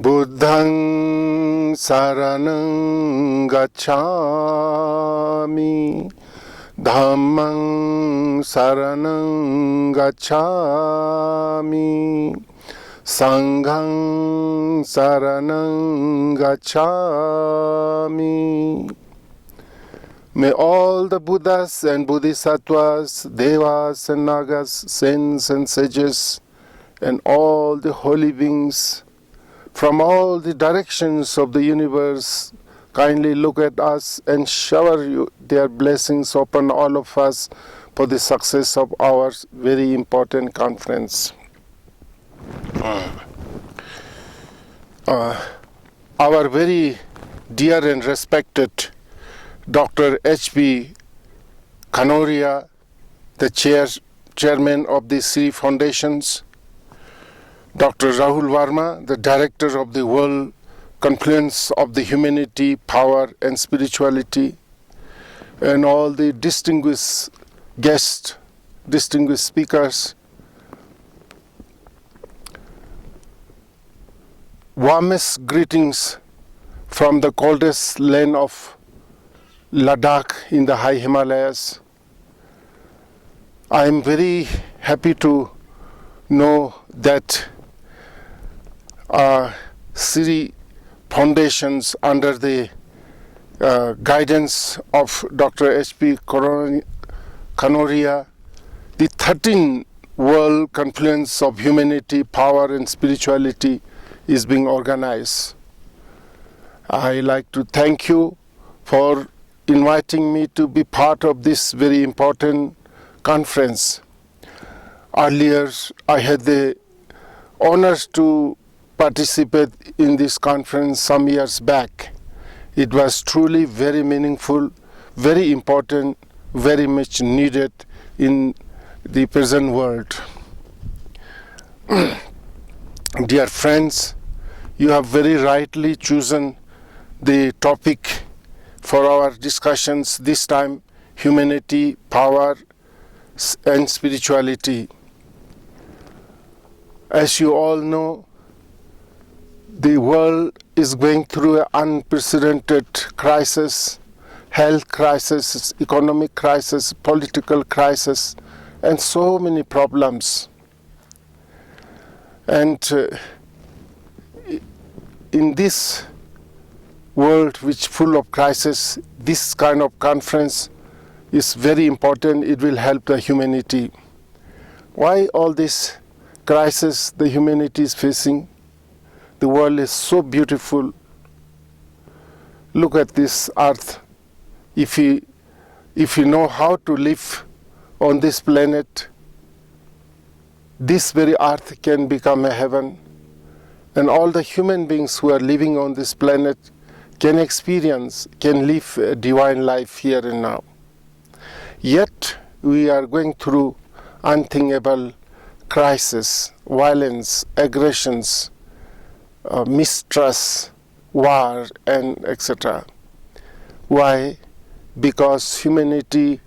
Buddhaṃ saraṇaṃ gacchāmi, Dhammaṃ saraṇaṃ gacchāmi, Sanghaṃ saraṇaṃ gacchāmi. May all the Buddhas and Bodhisattvas, Devas and Nagas, saints and sages, and all the holy beings from all the directions of the universe kindly look at us and shower their blessings upon all of us for the success of our very important conference. Our very dear and respected Dr. H.P. Kanoria, the chairman of the Sri Foundations, Dr. Rahul Verma, the director of the World Confluence of the Humanity, Power and Spirituality, and all the distinguished guests, distinguished speakers. Warmest greetings from the coldest land of Ladakh in the high Himalayas. I am very happy to know that Sri Foundations, under the guidance of Dr. H.P. Kanoria, the 13th World Confluence of Humanity, Power and Spirituality is being organized. I like to thank you for inviting me to be part of this very important conference. Earlier, I had the honor to participate in this conference some years back. It was truly very meaningful, very important, very much needed in the present world. Dear friends, you have very rightly chosen the topic for our discussions this time: humanity, power and spirituality. As you all know, the world is going through an unprecedented crisis, health crisis, economic crisis, political crisis, and so many problems. And in this world which full of crisis, this kind of conference is very important. It will help the humanity. Why all this crisis the humanity is facing? The world is so beautiful. Look at this earth. If we know how to live on this planet, this very earth can become a heaven, and all the human beings who are living on this planet can live a divine life here and now. Yet we are going through unthinkable crisis, violence, aggressions, mistrust, war, and etc. Why? Because humanity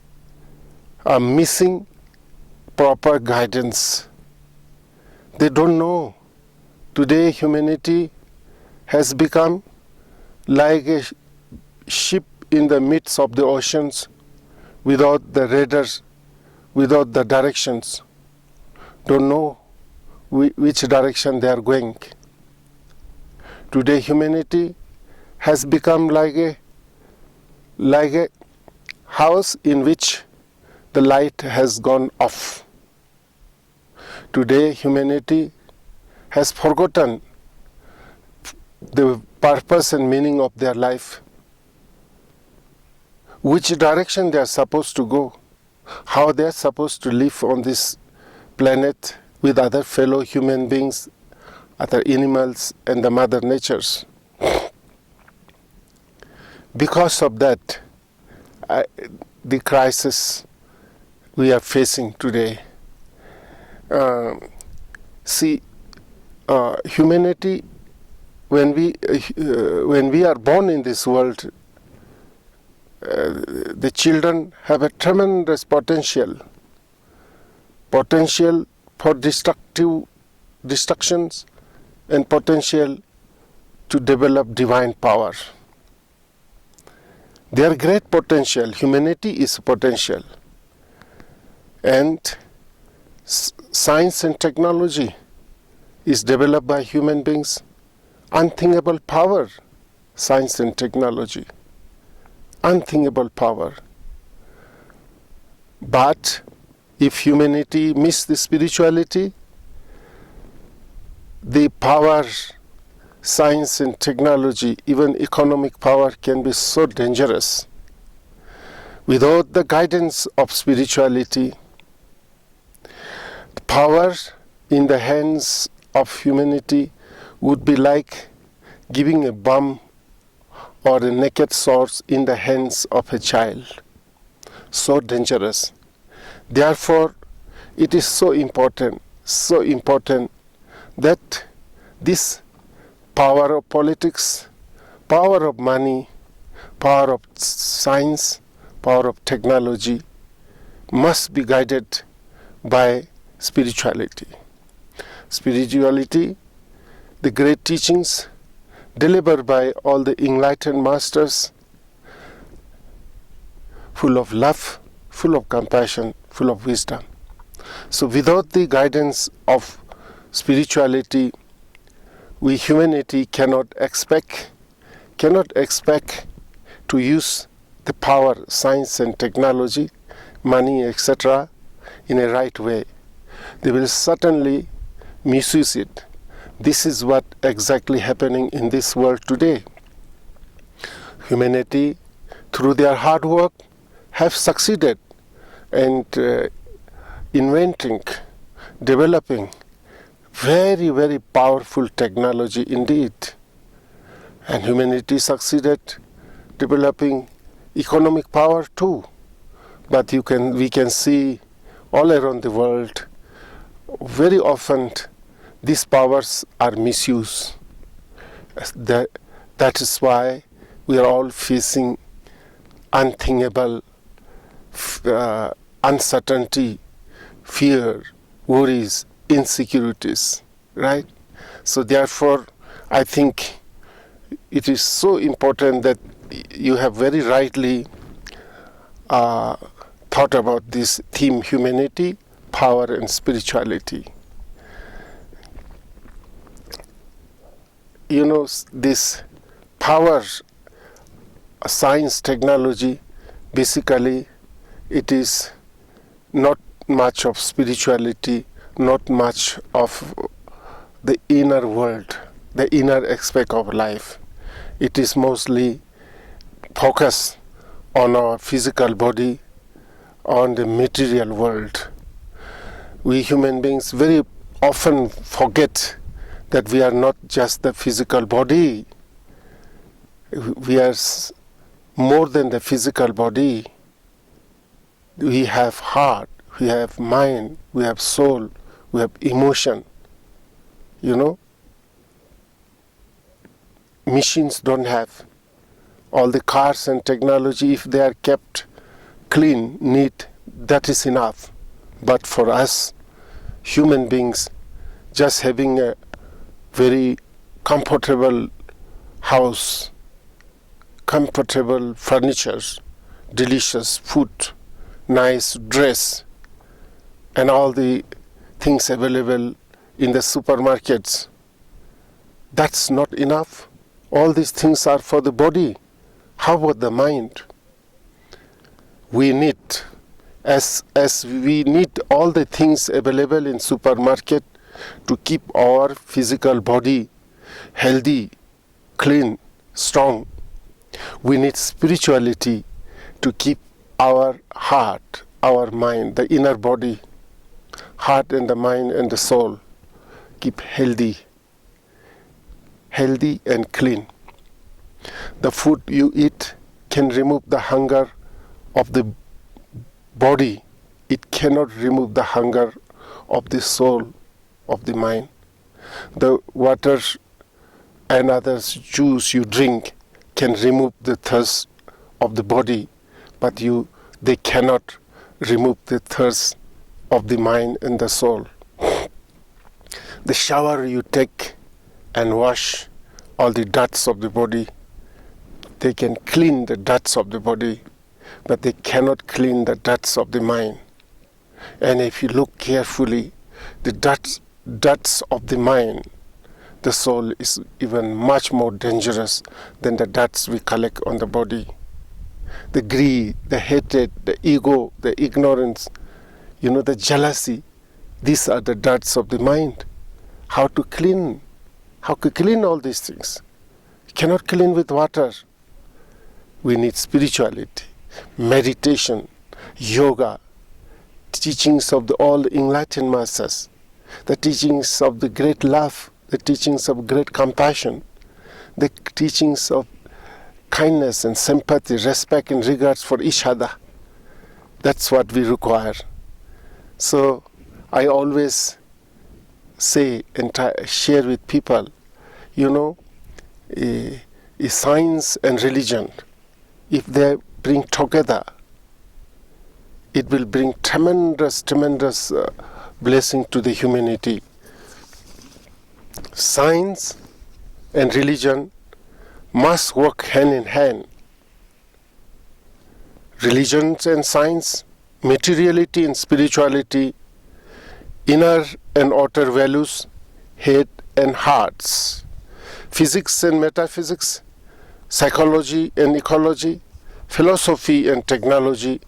are missing proper guidance. They don't know. Today humanity has become like a ship in the midst of the oceans, without the radars, without the directions. Don't know which direction they are going. Today humanity has become like a house in which the light has gone off. Today humanity has forgotten the purpose and meaning of their life, which direction they are supposed to go, how they are supposed to live on this planet with other fellow human beings, other animals, and the mother natures. Because of that, the crisis we are facing today. Humanity, when we are born in this world, the children have a tremendous potential for destructions and potential to develop divine power. Their great potential, humanity is potential. And science and technology is developed by human beings. Unthinkable power, science and technology. Unthinkable power. But if humanity miss the spirituality, the power, science and technology, even economic power can be so dangerous. Without the guidance of spirituality, the power in the hands of humanity would be like giving a bomb or a naked sword in the hands of a child. So dangerous. Therefore, it is so important that this power of politics, power of money, power of science, power of technology must be guided by spirituality. Spirituality, the great teachings delivered by all the enlightened masters, full of love, full of compassion, full of wisdom. So without the guidance of spirituality, we humanity cannot expect to use the power, science and technology, money, etc. in a right way. They will certainly misuse it. This is what exactly happening in this world today. Humanity, through their hard work, have succeeded and inventing, developing very, very powerful technology indeed. And humanity succeeded developing economic power too. But we can see all around the world, very often these powers are misused. That is why we are all facing unthinkable uncertainty, fear, worries, insecurities, right? So therefore, I think it is so important that you have very rightly thought about this theme, humanity, power and spirituality. You know, this power, science, technology, basically it is not much of spirituality, not much of the inner world, the inner aspect of life. It is mostly focused on our physical body, on the material world. We human beings very often forget that we are not just the physical body. We are more than the physical body. We have heart, we have mind, we have soul, we have emotion. You know, machines don't have. All the cars and technology, if they are kept clean, neat, that is enough. But for us, human beings, just having a very comfortable house, comfortable furniture, delicious food, nice dress, and all the things available in the supermarkets, that's not enough. All these things are for the body. How about the mind? We need, as we need all the things available in supermarket to keep our physical body healthy, clean, strong, we need spirituality to keep our heart, our mind, the inner body, heart and the mind and the soul, keep healthy and clean. The food you eat can remove the hunger of the body. It cannot remove the hunger of the soul, of the mind. The water and other juice you drink can remove the thirst of the body, but they cannot remove the thirst of the mind and the soul. The shower you take and wash all the dirt of the body. They can clean the dirt of the body, but they cannot clean the dirt of the mind. And if you look carefully, the dirt of the mind, the soul is even much more dangerous than the dirt we collect on the body. The greed, the hatred, the ego, the ignorance, the jealousy, these are the dirts of the mind. How to clean all these things? You cannot clean with water. We need spirituality, meditation, yoga, teachings of all enlightened masters, the teachings of the great love, the teachings of great compassion, the teachings of kindness and sympathy, respect and regards for each other. That's what we require. So I always say and share with people, science and religion, if they bring together, it will bring tremendous blessing to the humanity. Science and religion must work hand in hand. Religion and science, materiality and spirituality, inner and outer values, head and hearts, physics and metaphysics, psychology and ecology, philosophy and technology,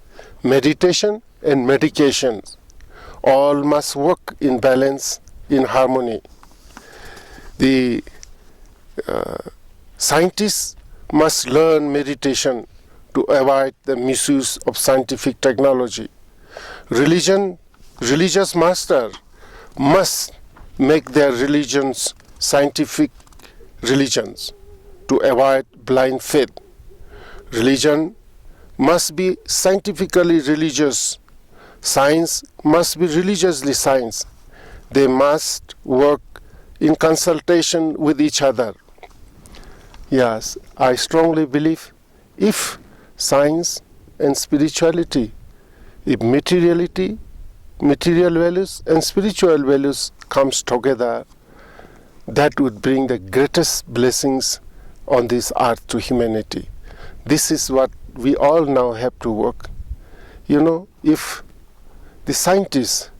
meditation and medication, all must work in balance, in harmony. The scientists must learn meditation to avoid the misuse of scientific technology. Religious masters must make their religions scientific religions to avoid blind faith. Religion must be scientifically religious. Science must be religiously science. They must work in consultation with each other. Yes, I strongly believe if science and spirituality, if materiality, material values and spiritual values comes together, that would bring the greatest blessings on this earth to humanity. This is what we all now have to work. If the scientists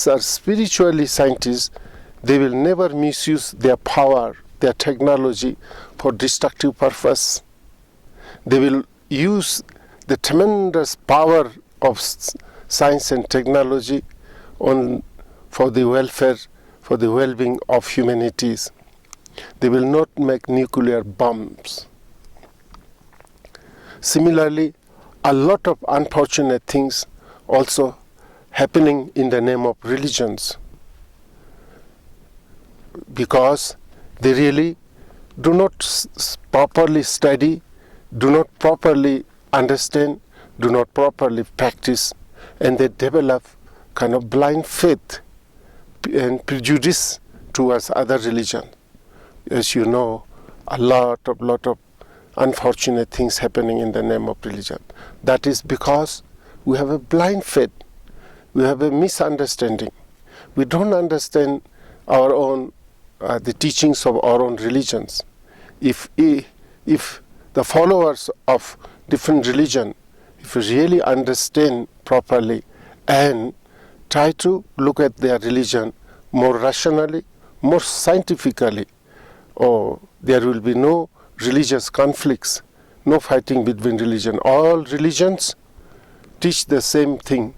are spiritually scientists, they will never misuse their power, their technology for destructive purpose. They will use the tremendous power of science and technology for the welfare, for the well-being of humanities. They will not make nuclear bombs. Similarly, a lot of unfortunate things also happening in the name of religions, because they really do not properly study, do not properly understand, do not properly practice, and they develop kind of blind faith and prejudice towards other religion. As you know, a lot of unfortunate things happening in the name of religion. That is because we have a blind faith. We have a misunderstanding. We don't understand our own, the teachings of our own religions. If the followers of different religion, if we really understand properly and try to look at their religion more rationally, more scientifically, there will be no religious conflicts, no fighting between religion. All religions teach the same thing: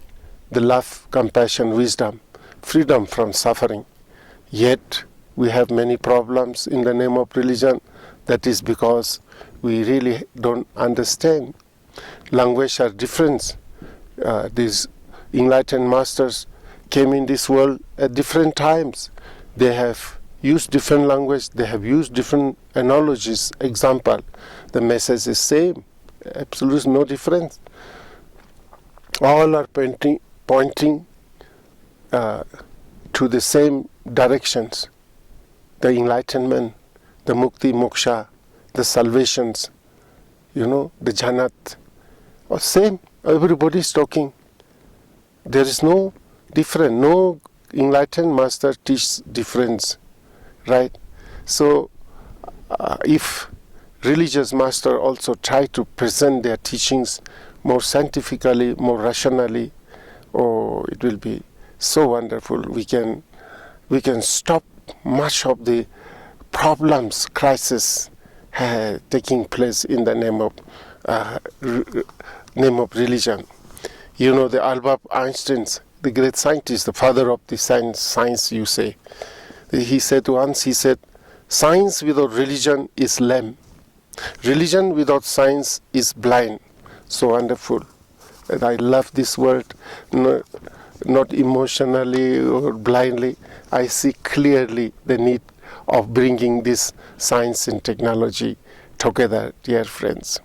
the love, compassion, wisdom, freedom from suffering. Yet we have many problems in the name of religion. That is because we really don't understand. Language are different. These enlightened masters came in this world at different times. They have used different language, they have used different analogies, example. The message is same, absolutely no difference. All are pointing to the same directions: the enlightenment, the mukti, moksha, the salvations, the jannat. Same, everybody is talking. There is no difference, no enlightened master teaches difference, right? So if religious master also try to present their teachings more scientifically, more rationally, it will be so wonderful. We can stop much of the problems, crisis taking place in the name of religion. You know, the Albert Einstein, the great scientist, the father of the science, you say. He said once, science without religion is lame. Religion without science is blind. So wonderful. And I love this word, not emotionally or blindly. I see clearly the need of bringing this science and technology together, dear friends.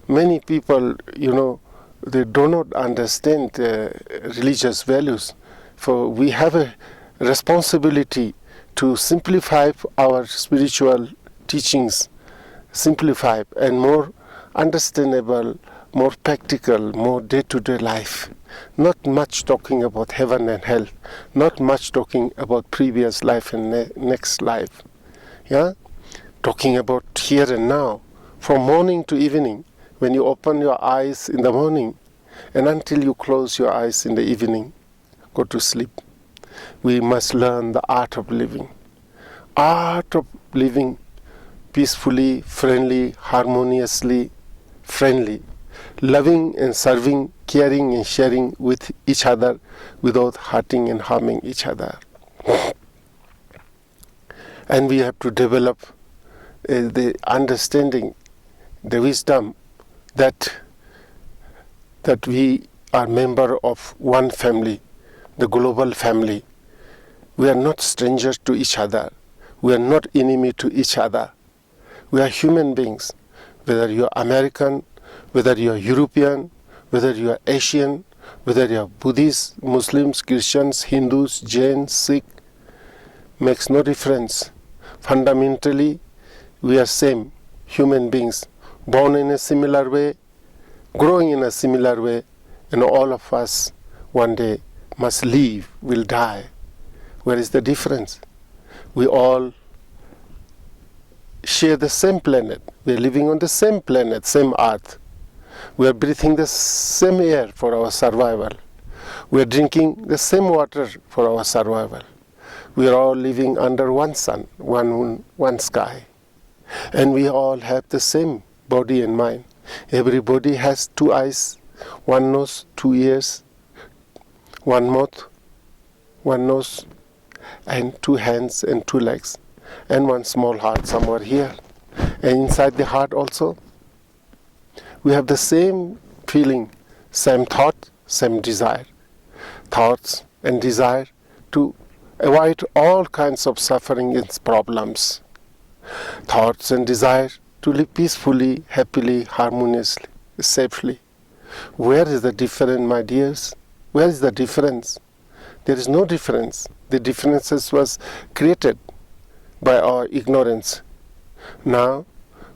Many people, they do not understand religious values. For we have a responsibility to simplify our spiritual teachings, simplify and more understandable, more practical, more day-to-day life. Not much talking about heaven and hell, not much talking about previous life and next life. Yeah, talking about here and now, from morning to evening. When you open your eyes in the morning and until you close your eyes in the evening, go to sleep. We must learn the art of living. Art of living peacefully, friendly, harmoniously, friendly. Loving and serving, caring and sharing with each other without hurting and harming each other. And we have to develop the understanding, the wisdom that we are member of one family, the global family. We are not strangers to each other. We are not enemy to each other. We are human beings, whether you are American, whether you are European, whether you are Asian, whether you are Buddhists, Muslims, Christians, Hindus, Jains, Sikh, makes no difference. Fundamentally, we are same human beings, born in a similar way, growing in a similar way, and all of us one day must leave, will die. Where is the difference? We all share the same planet. We are living on the same planet, same earth. We are breathing the same air for our survival. We are drinking the same water for our survival. We are all living under one sun, one moon, one sky. And we all have the same body and mind. Everybody has 2 eyes, 1 nose, 2 ears, 1 mouth, 1 nose, and 2 hands and 2 legs, and 1 small heart somewhere here. And inside the heart also, we have the same feeling, same thought, same desire. Thoughts and desire to avoid all kinds of suffering and problems. Thoughts and desire to live peacefully, happily, harmoniously, safely. Where is the difference, my dears? Where is the difference? There is no difference. The differences was created by our ignorance. Now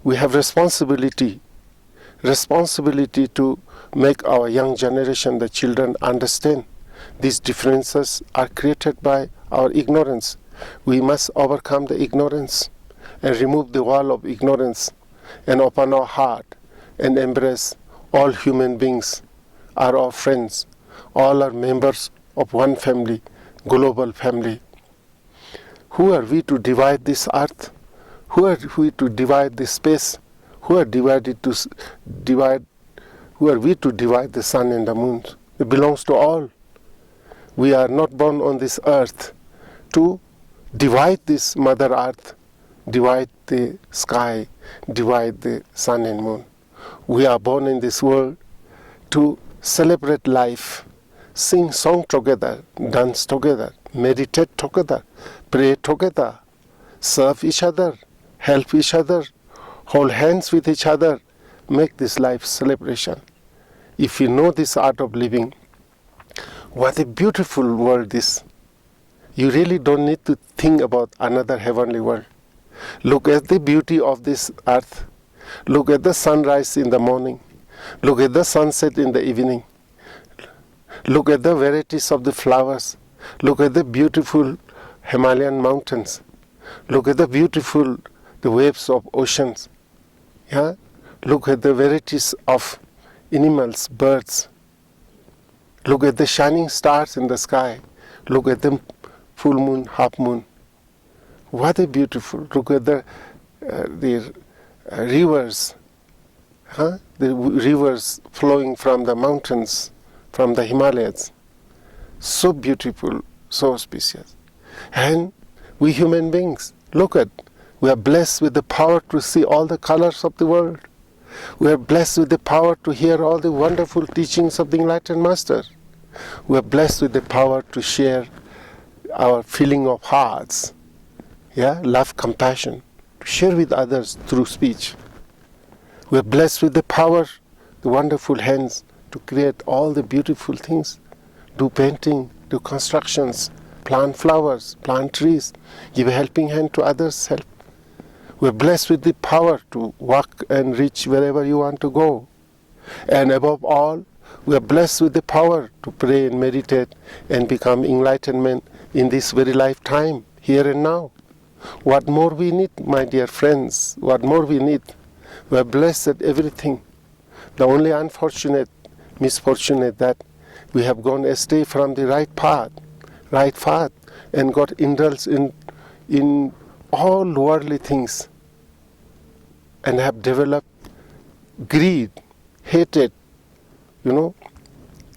we have responsibility to make our young generation, the children, understand these differences are created by our ignorance. We must overcome the ignorance and remove the wall of ignorance and open our heart and embrace all human beings are our friends. All are members of one family, global family. Who are we to divide this earth? Who are we to divide this space? Who are we to divide the sun and the moon? It belongs to all. We are not born on this earth to divide this mother earth, divide the sky, divide the sun and moon. We are born in this world to celebrate life, sing song together, dance together, meditate together, pray together, serve each other, help each other, hold hands with each other, make this life celebration. If you know this art of living, what a beautiful world this. You really don't need to think about another heavenly world. Look at the beauty of this earth. Look at the sunrise in the morning. Look at the sunset in the evening. Look at the varieties of the flowers. Look at the beautiful Himalayan mountains. Look at the beautiful, the waves of oceans. Yeah? Look at the varieties of animals, birds. Look at the shining stars in the sky. Look at the full moon, half moon. What a beautiful. Look at the rivers. Huh? The rivers flowing from the mountains, from the Himalayas. So beautiful, so auspicious. And we human beings, look at, we are blessed with the power to see all the colors of the world. We are blessed with the power to hear all the wonderful teachings of the Enlightened Master. We are blessed with the power to share our feeling of hearts, love, compassion, to share with others through speech. We are blessed with the power, the wonderful hands to create all the beautiful things, do painting, do constructions, plant flowers, plant trees, give a helping hand to others' help. We are blessed with the power to walk and reach wherever you want to go. And above all, we are blessed with the power to pray and meditate and become enlightenment in this very lifetime, here and now. What more we need, my dear friends? What more we need? We are blessed at everything. The only unfortunate misfortune is that we have gone astray from the right path, and got indulged in all worldly things, and have developed greed, hatred,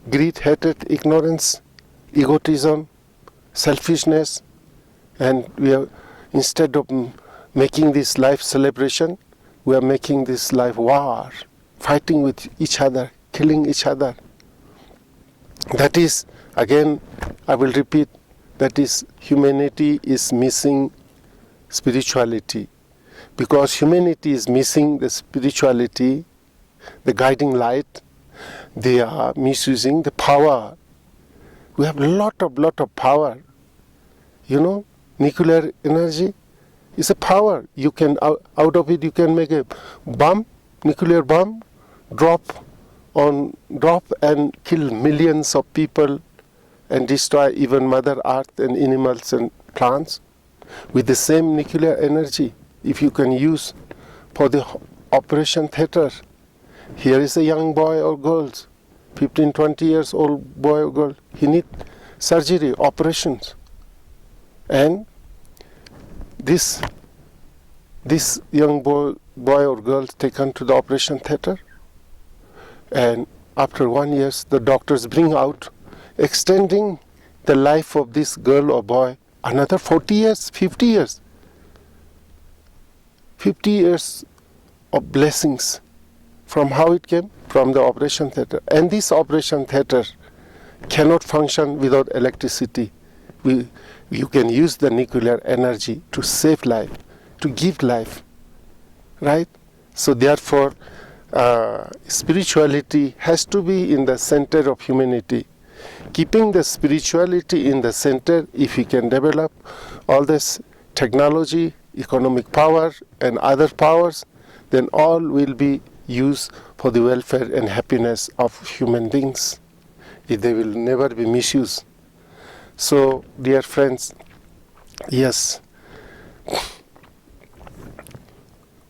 greed, hatred, ignorance, egotism, selfishness, and we are, instead of making this life celebration, we are making this life war, fighting with each other, killing each other. That is, again, I will repeat, that is, humanity is missing spirituality. Because humanity is missing the spirituality, the guiding light, they are misusing the power. We have a lot of power. Nuclear energy is a power. You can, out of it, you can make a bomb, nuclear bomb, drop and kill millions of people and destroy even Mother Earth and animals and plants. With the same nuclear energy, if you can use for the operation theater, here is a young boy or girl, 15, 20 years old boy or girl, he needs surgery, operations. And this young boy or girl taken to the operation theater, and after 1 year, the doctors bring out, extending the life of this girl or boy another 40 years, 50 years. 50 years of blessings. From how it came? From the operation theater. And this operation theater cannot function without electricity. You can use the nuclear energy to save life, to give life, right? So therefore, spirituality has to be in the center of humanity. Keeping the spirituality in the center, if we can develop all this technology, economic power, and other powers, then all will be used for the welfare and happiness of human beings. They will never be misused. So, dear friends, yes,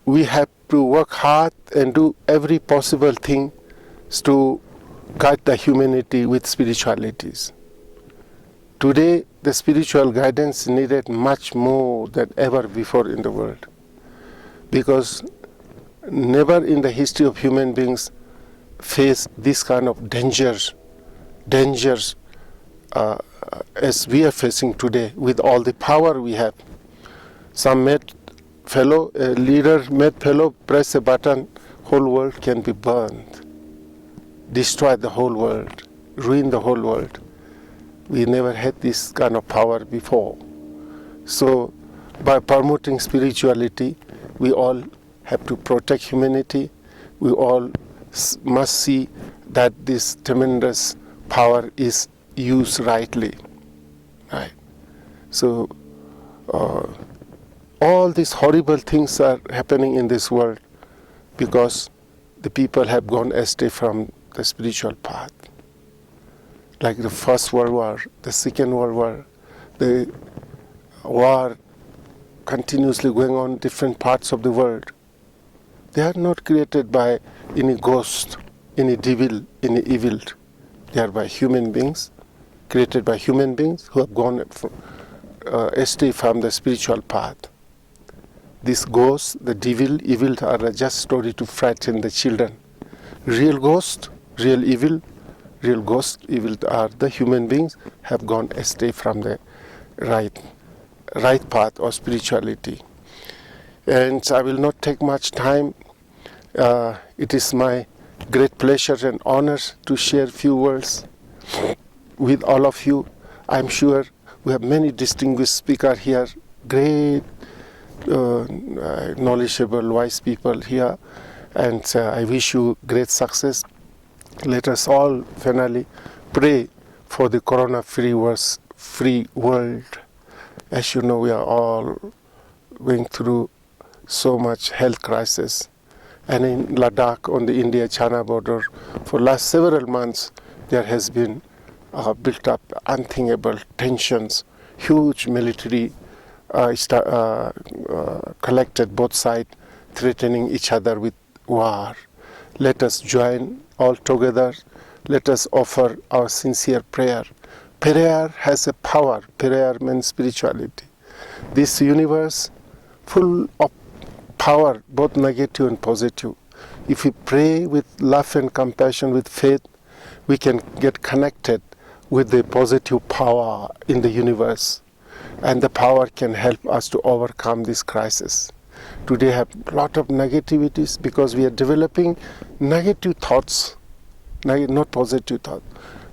we have to work hard and do every possible thing to guide the humanity with spiritualities. Today, the spiritual guidance needed much more than ever before in the world, because never in the history of human beings faced this kind of dangers as we are facing today with all the power we have. Some leader made fellow press a button, whole world can be burned, destroy the whole world, ruin the whole world. We never had this kind of power before. So by promoting spirituality, we all have to protect humanity. We all must see that this tremendous power is used rightly. Right? So all these horrible things are happening in this world because the people have gone astray from the spiritual path. Like the First World War, the Second World War, the war continuously going on in different parts of the world, they are not created by any ghost, any devil, any evil. They are by human beings, created by human beings who have gone astray from the spiritual path. These ghosts, the devil, evil are just story to frighten the children. Real ghost, real evil are the human beings have gone astray from the right path of spirituality. And I will not take much time. It is my great pleasure and honor to share few words with all of you. I'm sure we have many distinguished speakers here, great, knowledgeable, wise people here, and I wish you great success. Let us all finally pray for the corona-free world. As you know, we are all going through so much health crisis. And in Ladakh, on the India-China border, for last several months, there has been built up unthinkable tensions, huge military collected both sides, threatening each other with war. Let us join all together. Let us offer our sincere prayer. Prayer has a power. Prayer means spirituality. This universe full of power, both negative and positive. If we pray with love and compassion, with faith, we can get connected with the positive power in the universe. And the power can help us to overcome this crisis. Today have a lot of negativities because we are developing negative thoughts, not positive thoughts.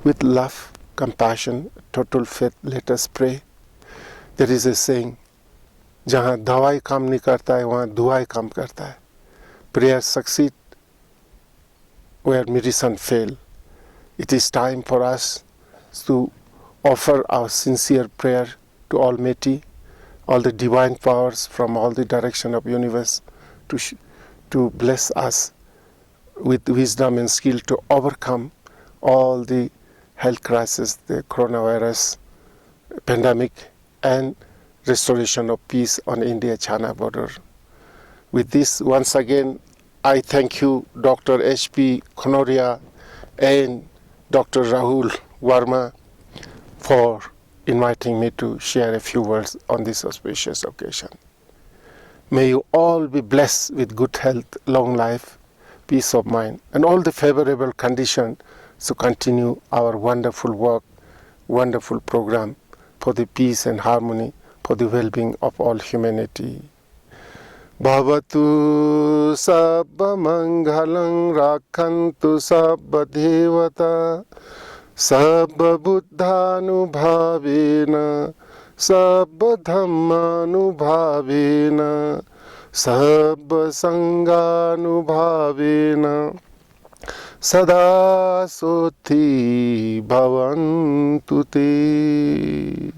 With love, compassion, total faith, let us pray. There is a saying, जहाँ दवाई काम नहीं करता है वहाँ दुआई काम करता है. Prayer succeed where medicine fail. It is time for us to offer our sincere prayer to Almighty, all the divine powers from all the direction of universe to bless us with wisdom and skill to overcome all the health crisis, the coronavirus pandemic, and restoration of peace on India-China border. With this, once again, I thank you, Dr. H.P. Khonoria and Dr. Rahul Verma, for inviting me to share a few words on this auspicious occasion. May you all be blessed with good health, long life, peace of mind, and all the favorable conditions to continue our wonderful work, wonderful program for the peace and harmony, for the well-being of all humanity. Bhavatu sabba mangalang rakhantu sabba devata sabba buddhanubhavena sabba dhammanubhavena sabba sanganubhavena sada soti bhavantu te.